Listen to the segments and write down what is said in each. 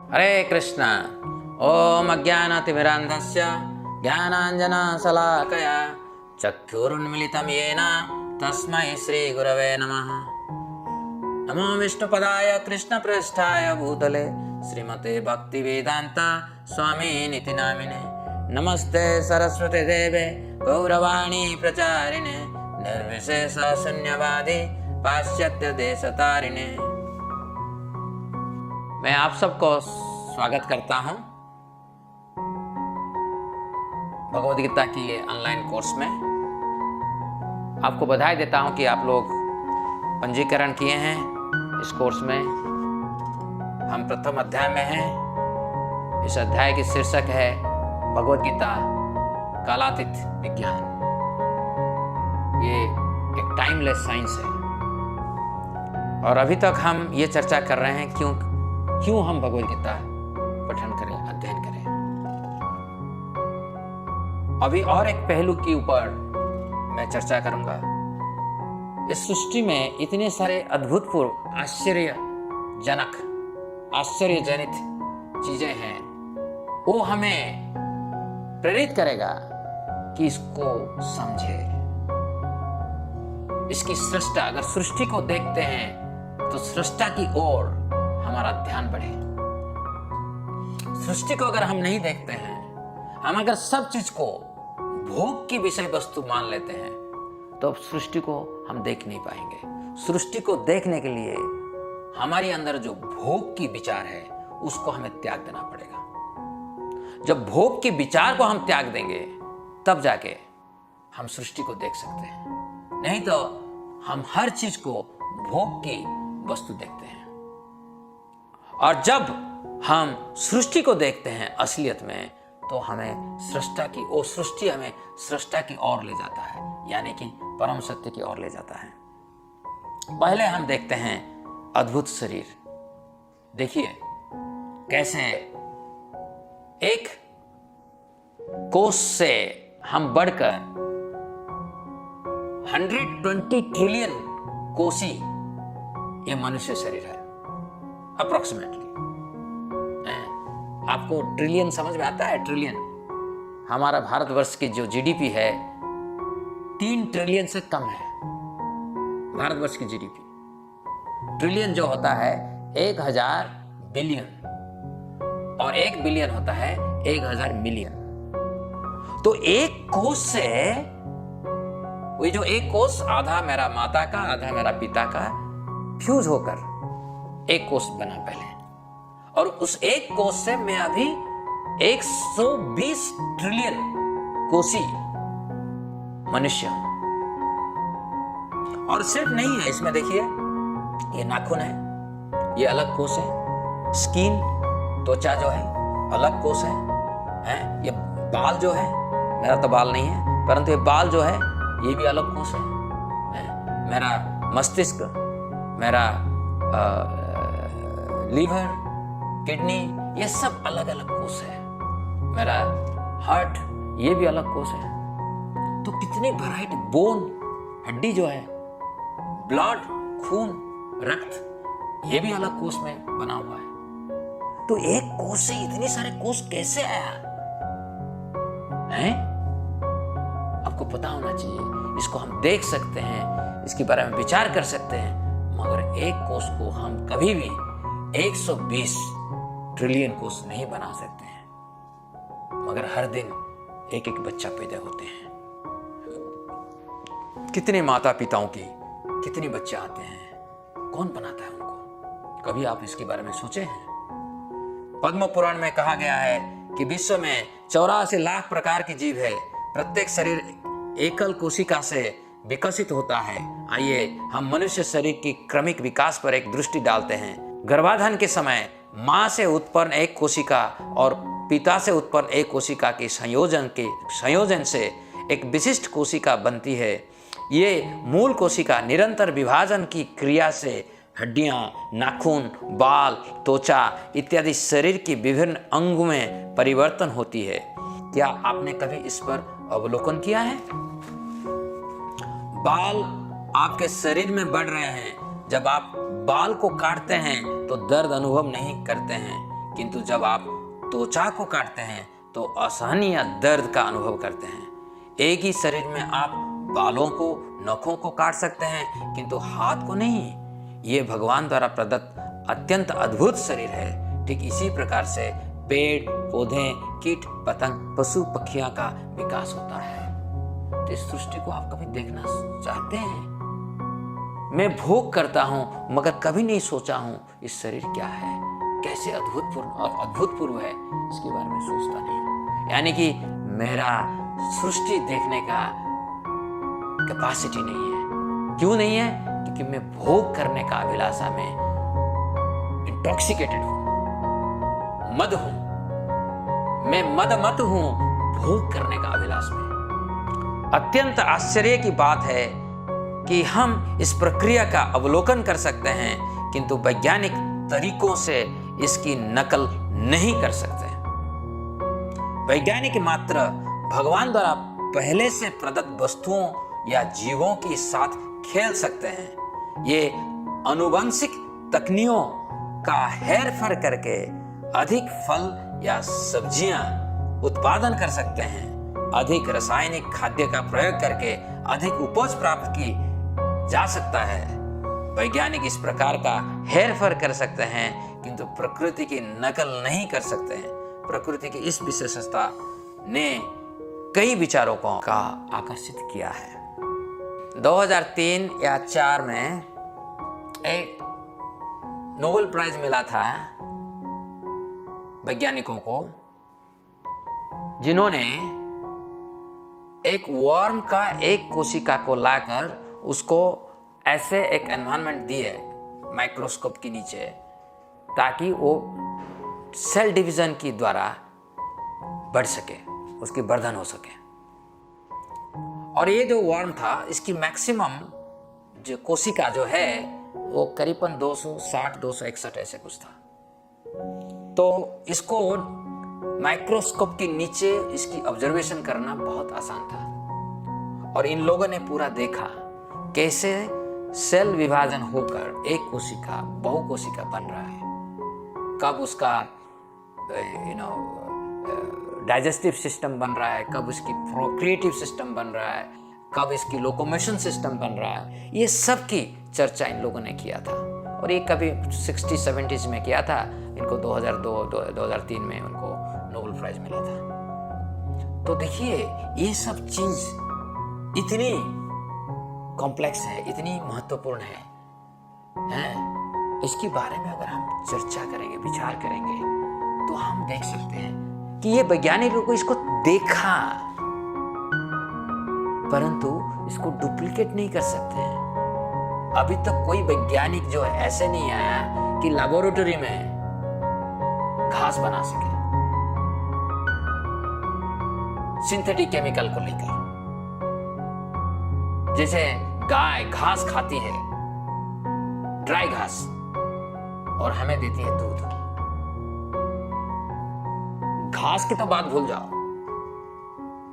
हरे कृष्ण। ओम अज्ञानतिमिरान्धस्य ज्ञानाञ्जनशलाकया चक्षुरुन्मिलितं येन तस्मै श्रीगुरवे नमः। नमो विष्णुपदाय कृष्णप्रेष्ठाय भूतले श्रीमते भक्तिवेदान्त स्वामिनिति नामिने। नमस्ते सरस्वती देवे गौरवाणी प्रचारिणे निर्विशेष शून्यवादी पाश्चात्य देशतारिणे। मैं आप सबको स्वागत करता हूं भगवद गीता की ये ऑनलाइन कोर्स में। आपको बधाई देता हूं कि आप लोग पंजीकरण किए हैं इस कोर्स में। हम प्रथम अध्याय में हैं। इस अध्याय की शीर्षक है भगवद गीता कालातीत विज्ञान। ये एक टाइमलेस साइंस है और अभी तक हम ये चर्चा कर रहे हैं क्यों हम भगवद गीता पठन करें, अध्ययन करें। अभी और एक पहलू के ऊपर मैं चर्चा करूंगा। इस सृष्टि में इतने सारे अद्भुतपूर्व आश्चर्यजनित चीजें हैं, वो हमें प्रेरित करेगा कि इसको समझे। इसकी सृष्टा, अगर सृष्टि को देखते हैं तो सृष्टा की ओर हमारा ध्यान बढ़े। सृष्टि को अगर हम नहीं देखते हैं, हम अगर सब चीज को भोग की विषय वस्तु मान लेते हैं, तो सृष्टि को हम देख नहीं पाएंगे। सृष्टि को देखने के लिए हमारे अंदर जो भोग की विचार है उसको हमें त्याग देना पड़ेगा। जब भोग के विचार को हम त्याग देंगे तब जाके हम सृष्टि को देख सकते हैं। नहीं तो हम हर चीज को भोग की वस्तु देखते हैं। और जब हम सृष्टि को देखते हैं असलियत में, तो हमें सृष्टि हमें सृष्टा की ओर ले जाता है, यानी कि परम सत्य की ओर ले जाता है। पहले हम देखते हैं अद्भुत शरीर। देखिए कैसे एक कोष से हम बढ़कर 120 ट्रिलियन कोशी ये मनुष्य शरीर है अप्रोक्सीमेटली। आपको ट्रिलियन समझ में आता है? ट्रिलियन हमारा भारतवर्ष की जो जीडीपी है 3 ट्रिलियन से कम है। भारतवर्ष की जीडीपी ट्रिलियन जो होता है 1000 बिलियन और 1 बिलियन होता है 1000 मिलियन। तो एक कोष से, वही जो एक कोष आधा मेरा माता का आधा मेरा पिता का फ्यूज होकर एक कोष बना पहले, और उस एक कोष से मैं अभी 120 ट्रिलियन कोशी मनुष्य हूं। और सिर्फ नहीं है, इसमें देखिए ये नाखून है, ये अलग कोष है। स्किन, त्वचा जो है अलग कोष है। ये बाल जो है, मेरा तो बाल नहीं है, परंतु ये बाल जो है ये भी अलग कोष है। मेरा मस्तिष्क, मेरा लीवर, किडनी, ये सब अलग अलग कोष है। मेरा हार्ट, ये भी अलग कोष है। तो कितनी वैरायटी, बोन, हड्डी जो है, ब्लड, खून, रक्त, ये भी अलग कोष में बना हुआ है। तो एक कोष से इतने सारे कोष कैसे आया है? आपको पता होना चाहिए। इसको हम देख सकते हैं, इसके बारे में विचार कर सकते हैं, मगर एक कोष को हम कभी भी 120 ट्रिलियन कोष नहीं बना सकते हैं। मगर हर दिन एक एक बच्चा पैदा होते हैं। कितने माता पिताओं की कितने बच्चे आते हैं, कौन बनाता है उनको? कभी आप इसके बारे में सोचे हैं? पद्म पुराण में कहा गया है कि विश्व में 84 लाख प्रकार की जीव है। प्रत्येक शरीर एकल कोशिका से विकसित होता है। आइए हम मनुष्य शरीर की क्रमिक विकास पर एक दृष्टि डालते हैं। गर्भाधान के समय मां से उत्पन्न एक कोशिका और पिता से उत्पन्न एक कोशिका के संयोजन से एक विशिष्ट कोशिका बनती है। ये मूल कोशिका निरंतर विभाजन की क्रिया से हड्डियां, नाखून, बाल, त्वचा इत्यादि शरीर की विभिन्न अंगों में परिवर्तन होती है। क्या आपने कभी इस पर अवलोकन किया है? बाल आपके शरीर में बढ़ रहे हैं। जब आप बाल को काटते हैं तो दर्द अनुभव नहीं करते हैं। किंतु जब आप त्वचा को काटते हैं तो असहनीय या दर्द का अनुभव करते हैं। एक ही शरीर में आप बालों को, नखों को काट सकते हैं किंतु हाथ को नहीं। ये भगवान द्वारा प्रदत्त अत्यंत अद्भुत शरीर है। ठीक इसी प्रकार से पेड़ पौधे, कीट पतंग, पशु पक्षियों का विकास होता है। तो इस सृष्टि को आप कभी देखना चाहते हैं? मैं भोग करता हूं मगर कभी नहीं सोचा हूं इस शरीर क्या है, कैसे अद्भुतपूर्व है, इसके बारे में सोचता नहीं हूं। यानी कि मेरा सृष्टि देखने का कैपेसिटी नहीं है। क्यों नहीं है? क्योंकि मैं भोग करने का अभिलाषा में इंटॉक्सिकेटेड हूं, मद हूं। मैं मदमत हूं भोग करने का अभिलाष में। अत्यंत आश्चर्य की बात है कि हम इस प्रक्रिया का अवलोकन कर सकते हैं किंतु वैज्ञानिक तरीकों से इसकी नकल नहीं कर सकते। वैज्ञानिक मात्र भगवान द्वारा पहले से प्रदत्त वस्तुओं या जीवों के साथ खेल सकते हैं। ये आनुवंशिक तकनीकों का हेरफेर करके अधिक फल या सब्जियां उत्पादन कर सकते हैं। अधिक रासायनिक खाद्य का प्रयोग करके अधिक उपज प्राप्त की जा सकता है। वैज्ञानिक इस प्रकार का हेरफेर कर सकते हैं किंतु प्रकृति की नकल नहीं कर सकते हैं। प्रकृति की इस विशेषता ने कई विचारकों का आकर्षित किया है। 2003 या 4 में एक नोबेल प्राइज मिला था वैज्ञानिकों को, जिन्होंने एक वर्म का एक कोशिका को लाकर उसको ऐसे एक एनवायरनमेंट दिए माइक्रोस्कोप के नीचे, ताकि वो सेल डिवीजन की द्वारा बढ़ सके, उसकी वर्धन हो सके। और ये जो वर्म था, इसकी मैक्सिमम जो कोशिका जो है वो करीबन 260-261 ऐसे कुछ था। तो इसको माइक्रोस्कोप के नीचे इसकी ऑब्जर्वेशन करना बहुत आसान था। और इन लोगों ने पूरा देखा कैसे सेल विभाजन होकर एक कोशिका बहुकोशिका बन रहा है, कब उसका डाइजेस्टिव सिस्टम बन रहा है, कब उसकी प्रोक्रिएटिव सिस्टम बन रहा है, कब इसकी लोकोमोशन सिस्टम बन रहा है। ये सब की चर्चा इन लोगों ने किया था। और ये कभी 60-70s में किया था। इनको 2002-2003 में उनको नोबेल प्राइज मिला था। तो देखिए ये सब चीज इतनी कॉम्प्लेक्स है, इतनी महत्वपूर्ण है, इसके बारे में अगर हम चर्चा करेंगे, विचार करेंगे, तो हम देख सकते हैं कि ये वैज्ञानिक लोगों को इसको देखा, परंतु इसको डुप्लीकेट नहीं कर सकते हैं। अभी तक कोई वैज्ञानिक जो है ऐसे नहीं आया कि लेबोरेटरी में घास बना सके सिंथेटिक केमिकल को लेकर। जैसे गाय घास खाती है, ड्राई घास, और हमें देती है दूध। घास की तो बात भूल जाओ,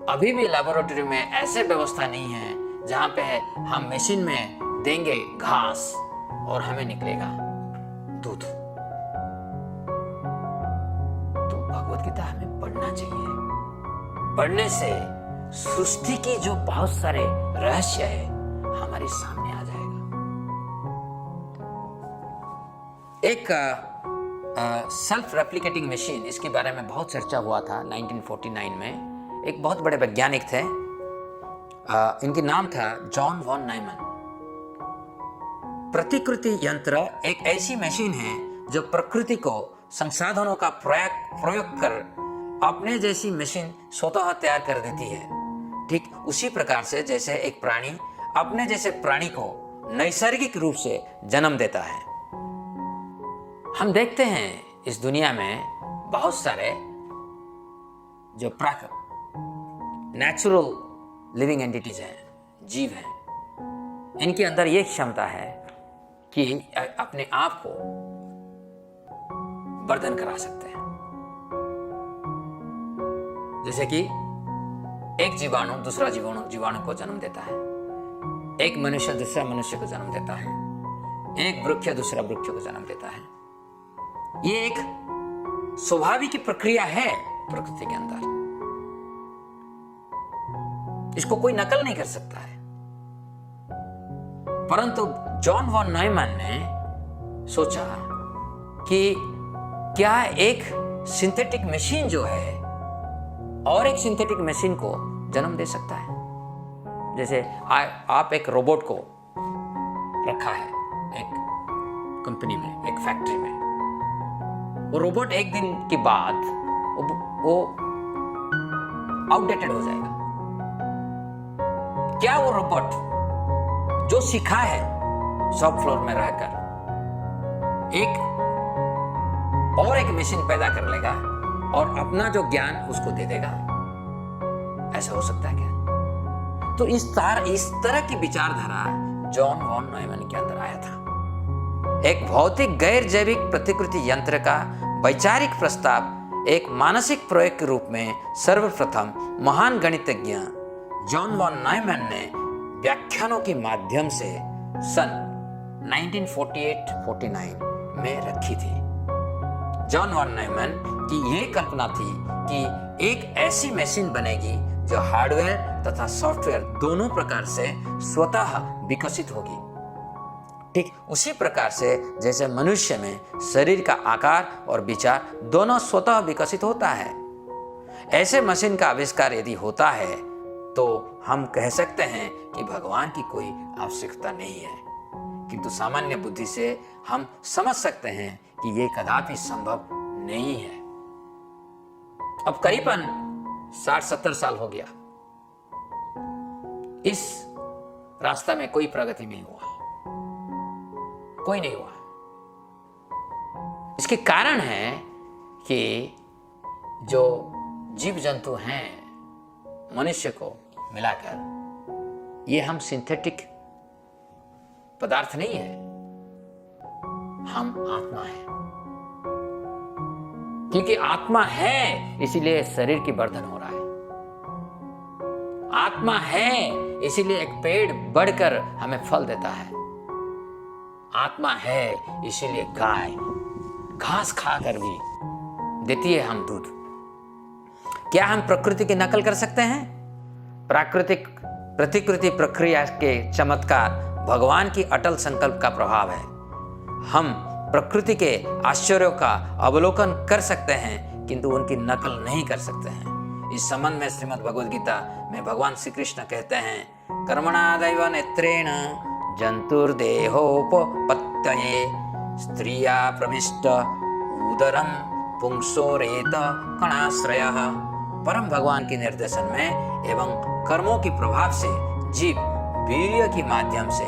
अभी भी लेबोरेटरी में ऐसे व्यवस्था नहीं है जहां पे हम मशीन में देंगे घास और हमें निकलेगा दूध। तो भगवत गीता हमें पढ़ना चाहिए। पढ़ने से सृष्टि की जो बहुत सारे रहस्य है हमारे सामने आ जाएगा। एक सेल्फ रेप्लिकेटिंग मशीन, इसके बारे में बहुत चर्चा हुआ था 1949 में। एक बहुत बड़े वैज्ञानिक थे, इनके नाम था जॉन वॉन न्यूमैन। प्रतिकृति यंत्र एक ऐसी मशीन है जो प्रकृति को संसाधनों का प्रयोग कर अपने जैसी मशीन स्वतः तैयार कर देती है। ठीक उसी प्रकार से जैसे एक प्राणी अपने जैसे प्राणी को नैसर्गिक रूप से जन्म देता है। हम देखते हैं इस दुनिया में बहुत सारे जो नेचुरल लिविंग एंटिटीज हैं, जीव हैं, इनके अंदर ये क्षमता है कि अपने आप को वर्धन करा सकते हैं। जैसे कि एक जीवाणु दूसरा जीवाणु को जन्म देता है, एक मनुष्य दूसरा मनुष्य को जन्म देता है, एक वृक्ष दूसरा वृक्ष को जन्म देता है। ये एक स्वाभाविक प्रक्रिया है प्रकृति के अंदर, इसको कोई नकल नहीं कर सकता है। परंतु जॉन वॉन न्यूमैन ने सोचा कि क्या एक सिंथेटिक मशीन जो है और एक सिंथेटिक मशीन को जन्म दे सकता है। जैसे आप एक रोबोट को रखा है एक कंपनी में, एक फैक्ट्री में, वो रोबोट एक दिन के बाद वो आउटडेटेड हो जाएगा। क्या वो रोबोट जो सीखा है शॉप फ्लोर में रहकर एक और एक मशीन पैदा कर लेगा और अपना जो ज्ञान उसको दे देगा? ऐसा हो सकता है क्या? तो इस तरह की विचारधारा जॉन वॉन न्यूमैन के अंदर आया था। एक भौतिक गैर जैविक प्रतिकृति यंत्र का वैचारिक प्रस्ताव एक मानसिक प्रयोग के रूप में सर्वप्रथम महान गणितज्ञ जॉन वॉन न्यूमैन ने व्याख्यानों के माध्यम से सन 1948-49 में रखी थी। जॉन वॉन न्यूमैन की यह कल्पना थी कि एक ऐसी मशीन बनेगी जो हार्डवेयर तथा सॉफ्टवेयर दोनों प्रकार से स्वतः विकसित होगी। ठीक उसी प्रकार से जैसे मनुष्य में शरीर का आकार और विचार दोनों स्वतः विकसित होता है, ऐसे मशीन का आविष्कार यदि होता है तो हम कह सकते हैं कि भगवान की कोई आवश्यकता नहीं है। किंतु सामान्य बुद्धि से हम समझ सकते हैं कि यह कदापि संभव नहीं है। अब करीबन 60-70 साल हो गया, इस रास्ता में कोई प्रगति नहीं हुआ, कोई नहीं हुआ। इसके कारण है कि जो जीव जंतु हैं मनुष्य को मिलाकर, ये हम सिंथेटिक पदार्थ नहीं है, हम आत्मा है। क्योंकि आत्मा है इसीलिए शरीर की वर्धन हो रहा है, आत्मा है इसीलिए एक पेड़ बढ़कर हमें फल देता है, आत्मा है इसीलिए गाय घास खाकर भी देती है हम दूध। क्या हम प्रकृति की नकल कर सकते हैं? प्राकृतिक प्रतिकृति प्रक्रिया के चमत्कार भगवान की अटल संकल्प का प्रभाव है। हम प्रकृति के आश्चर्यों का अवलोकन कर सकते हैं किंतु उनकी नकल नहीं कर सकते हैं। इस संबंध में श्रीमद् भगवद गीता में भगवान श्री कृष्ण कहते हैं, कर्मणादैव नेत्रेण जंतुर्देहोपपत्तये स्त्रिया प्रविष्ट उदरम पुंसोरेत कणाश्रयः। परम भगवान के निर्देशन में एवं कर्मों के प्रभाव से जीव वीर्य के माध्यम से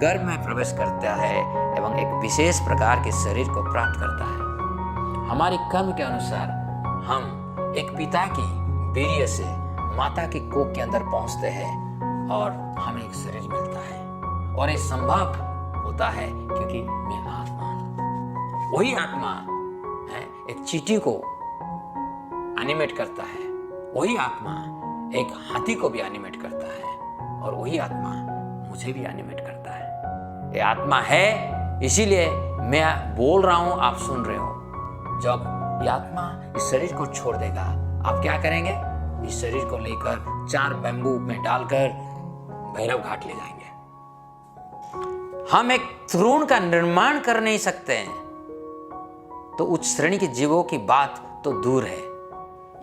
गर्भ में प्रवेश करता है एवं एक विशेष प्रकार के शरीर को प्राप्त करता है। हमारे कर्म के अनुसार हम एक पिता की वीर्य से माता की कोख के अंदर पहुंचते हैं और हमें एक शरीर मिलता है। और ये संभव होता है क्योंकि मैं आत्मा हूं। वही आत्मा है एक चींटी को एनिमेट करता है, वही आत्मा एक हाथी को भी एनिमेट करता है और वही आत्मा मुझे भी एनिमेट करता है। ये आत्मा है इसीलिए मैं बोल रहा हूं, आप सुन रहे हो। जब ये आत्मा इस शरीर को छोड़ देगा, आप क्या करेंगे? इस शरीर को लेकर 4 बैम्बू में डालकर भैरव घाट ले जाएंगे। हम एक तृण का निर्माण कर नहीं सकते हैं तो उच्च श्रेणी के जीवों की बात तो दूर है।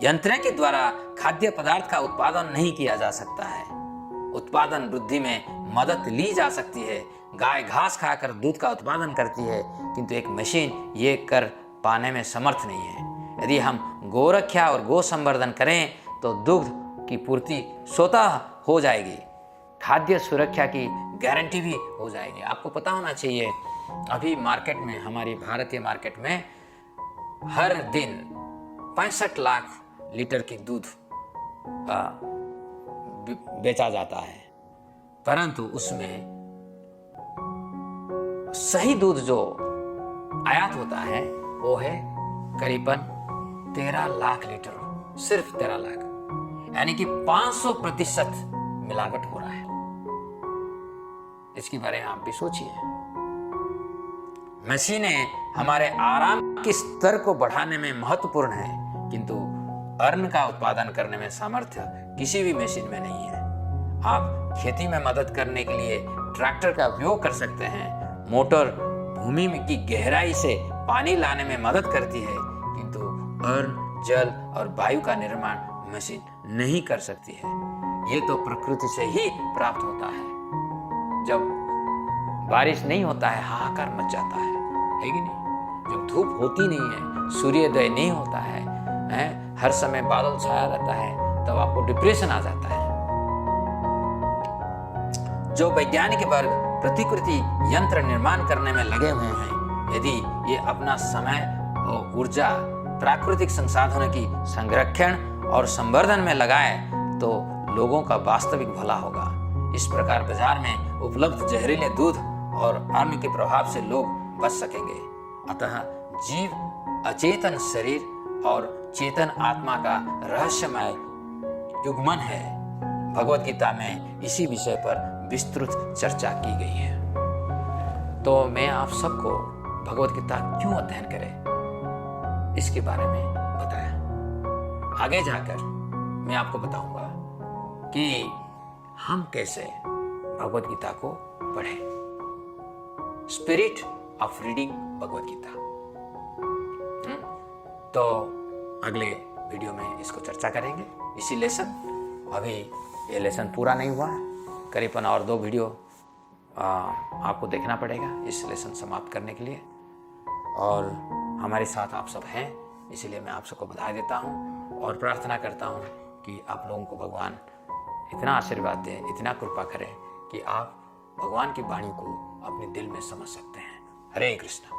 यंत्र के द्वारा खाद्य पदार्थ का उत्पादन नहीं किया जा सकता है। उत्पादन वृद्धि में मदद ली जा सकती है। गाय घास खाकर दूध का उत्पादन करती है किंतु एक मशीन ये कर पाने में समर्थ नहीं है। यदि हम गोरक्षा और गो संवर्धन करें तो दुग्ध की पूर्ति स्वतः हो जाएगी, खाद्य सुरक्षा की गारंटी भी हो जाएगी। आपको पता होना चाहिए अभी मार्केट में, हमारी भारतीय मार्केट में हर दिन 65 लाख लीटर की दूध बेचा जाता है, परंतु उसमें सही दूध जो आयात होता है वो है करीबन 13 लाख लीटर, सिर्फ 13 लाख, यानी कि 500% मिलावट हो रहा है। इसके बारे में आप भी सोचिए। मशीनें हमारे आराम के स्तर को बढ़ाने में महत्वपूर्ण है, किंतु अन्न का उत्पादन करने में सामर्थ्य किसी भी मशीन में नहीं है। आप खेती में मदद करने के लिए ट्रैक्टर का उपयोग कर सकते हैं। मोटर भूमि में की गहराई से पानी लाने में मदद करती है, किंतु अन्न, जल और वायु का निर्माण मशीन नहीं कर सकती है। ये तो प्रकृति से ही प्राप्त होता है। जब बारिश नहीं होता है, हाहाकार मच जाता है कि नहीं? जब धूप होती नहीं है, सूर्योदय नहीं होता है, हर समय बादल छाया रहता है, तब आपको डिप्रेशन आ जाता है। जो वैज्ञानिक वर्ग प्रतिकृति यंत्र निर्माण करने में लगे हुए हैं, यदि ये अपना समय और ऊर्जा प्राकृतिक संसाधनों की संरक्षण और संवर्धन में लगाए तो लोगों का वास्तविक भला होगा। इस प्रकार बाजार में उपलब्ध जहरीले दूध और अन्न के प्रभाव से लोग बच सकेंगे। अतः जीव, अचेतन शरीर और चेतन आत्मा का रहस्यमय युग्मन है। भगवत गीता में इसी विषय पर विस्तृत चर्चा की गई है। तो मैं आप सबको भगवत गीता क्यों अध्ययन करें, इसके बारे में बताया। आगे जाकर मैं आपको बताऊंगा कि हम कैसे भगवत गीता को पढ़ें। Spirit of reading Bhagavad Gita. तो अगले वीडियो में इसको चर्चा करेंगे, इसी लेसन। अभी ये लेसन पूरा नहीं हुआ है, करीबन और 2 वीडियो आपको देखना पड़ेगा इस लेसन समाप्त करने के लिए। और हमारे साथ आप सब हैं, इसीलिए मैं आप सबको बधाई देता हूँ और प्रार्थना करता हूँ कि आप लोगों को भगवान इतना आशीर्वाद दें, इतना कृपा करें कि आप भगवान की वाणी को अपने दिल में समझ सकते हैं। हरे कृष्ण।